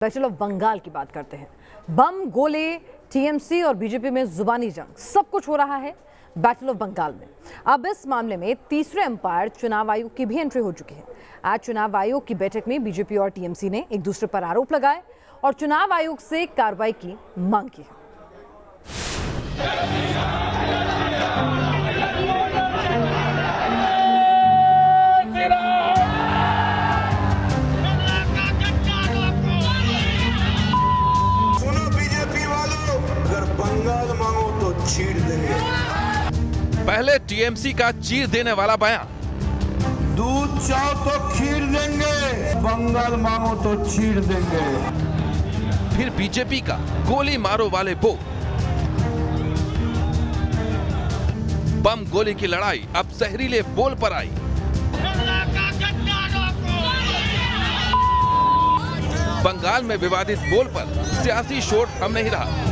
Battle of Bengal की बात करते हैं। बम, गोले, टीएमसी और बीजेपी में जुबानी जंग, सब कुछ हो रहा है बैटल ऑफ बंगाल में। अब इस मामले में तीसरे अंपायर चुनाव आयोग की भी एंट्री हो चुकी है। आज चुनाव आयोग की बैठक में बीजेपी और टीएमसी ने एक दूसरे पर आरोप लगाए और चुनाव आयोग से कार्रवाई की मांग की है। बंगाल मांगो तो चीर देंगे। पहले टीएमसी का चीर देने वाला बयान, दूध चाहो तो खीर देंगे, बंगाल मांगो तो चीर देंगे। फिर बीजेपी का गोली मारो वाले बोल, बम गोली की लड़ाई अब जहरीले बोल पर आई। बंगाल में विवादित बोल पर सियासी शोर थम नहीं रहा।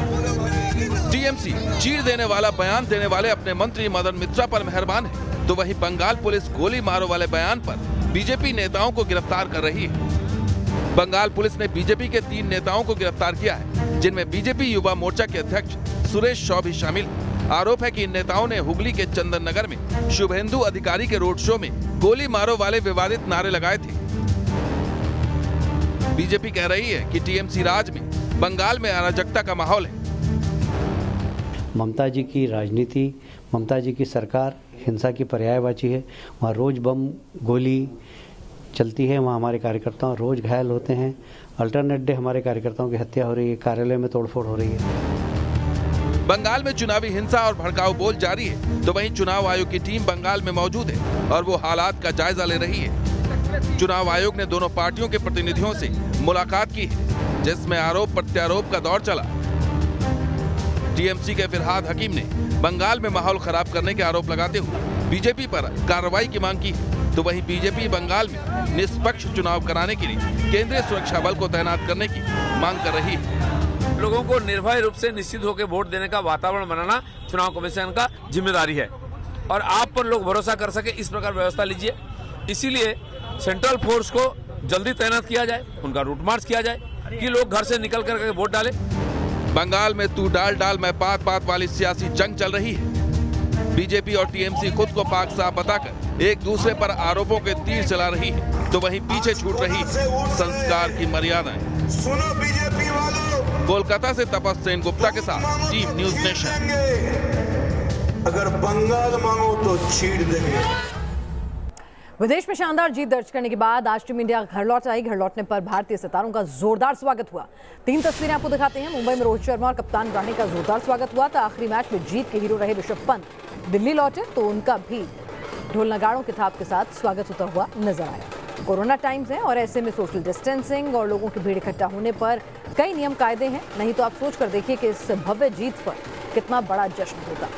टीएमसी चीर देने वाला बयान देने वाले अपने मंत्री मदन मित्रा पर मेहरबान है, तो वहीं बंगाल पुलिस गोली मारो वाले बयान पर बीजेपी नेताओं को गिरफ्तार कर रही है। बंगाल पुलिस ने बीजेपी के 3 नेताओं को गिरफ्तार किया है, जिनमें बीजेपी युवा मोर्चा के अध्यक्ष सुरेश शॉ भी शामिल है। आरोप है कि इन नेताओं ने हुगली के चंदन नगर में शुभेंदु अधिकारी के रोड शो में गोली मारो वाले विवादित नारे लगाए थे। बीजेपी कह रही है कि टीएमसी राज में बंगाल में अराजकता का माहौल है। ममता जी की राजनीति, ममता जी की सरकार हिंसा की पर्यायवाची है। वहाँ रोज बम गोली चलती है, वहाँ हमारे कार्यकर्ता रोज घायल होते हैं। अल्टरनेट डे हमारे कार्यकर्ताओं की हत्या हो रही है, कार्यालय में तोड़फोड़ हो रही है। बंगाल में चुनावी हिंसा और भड़काऊ बोल जारी है, तो वहीं चुनाव आयोग की टीम बंगाल में मौजूद है और वो हालात का जायजा ले रही है। चुनाव आयोग ने दोनों पार्टियों के प्रतिनिधियों से मुलाकात की है, जिसमें आरोप प्रत्यारोप का दौर चला। टीएमसी के फिरहाद हकीम ने बंगाल में माहौल खराब करने के आरोप लगाते हुए बीजेपी पर कार्रवाई की मांग की, तो वहीं बीजेपी बंगाल में निष्पक्ष चुनाव कराने के लिए केंद्रीय सुरक्षा बल को तैनात करने की मांग कर रही है। लोगों को निर्भय रूप से निश्चित होकर वोट देने का वातावरण बनाना चुनाव कमीशन का जिम्मेदारी है और आप पर लोग भरोसा कर सके इस प्रकार व्यवस्था लीजिए। इसीलिए सेंट्रल फोर्स को जल्दी तैनात किया जाए, उनका रूट मार्च किया जाए कि लोग घर से निकल कर वोट डालें। बंगाल में तू डाल डाल मैं पात पात वाली सियासी जंग चल रही है। बीजेपी और टीएमसी खुद को पाक साफ बताकर एक दूसरे पर आरोपों के तीर चला रही है, तो वहीं पीछे छूट रही है संस्कार की मर्यादाएं। सुनो बीजेपी वालों, कोलकाता से तपस सेन गुप्ता के साथ टीवी न्यूज नेशन। अगर बंगाल मांगो तो चीर देंगे। विदेश में शानदार जीत दर्ज करने के बाद आज टीम इंडिया घर लौट आई। घर लौटने पर भारतीय सितारों का जोरदार स्वागत हुआ। 3 तस्वीरें आपको दिखाते हैं। मुंबई में रोहित शर्मा और कप्तान राणे का जोरदार स्वागत हुआ था। आखिरी मैच में जीत के हीरो रहे ऋषभ पंत दिल्ली लौटे तो उनका भी ढोल नगाड़ों के थाप के साथ स्वागत होता हुआ नजर आया। कोरोना टाइम्स है और ऐसे में सोशल डिस्टेंसिंग और लोगों की भीड़ इकट्ठा होने पर कई नियम कायदे हैं, नहीं तो आप सोच कर देखिए कि इस भव्य जीत पर कितना बड़ा जश्न होगा।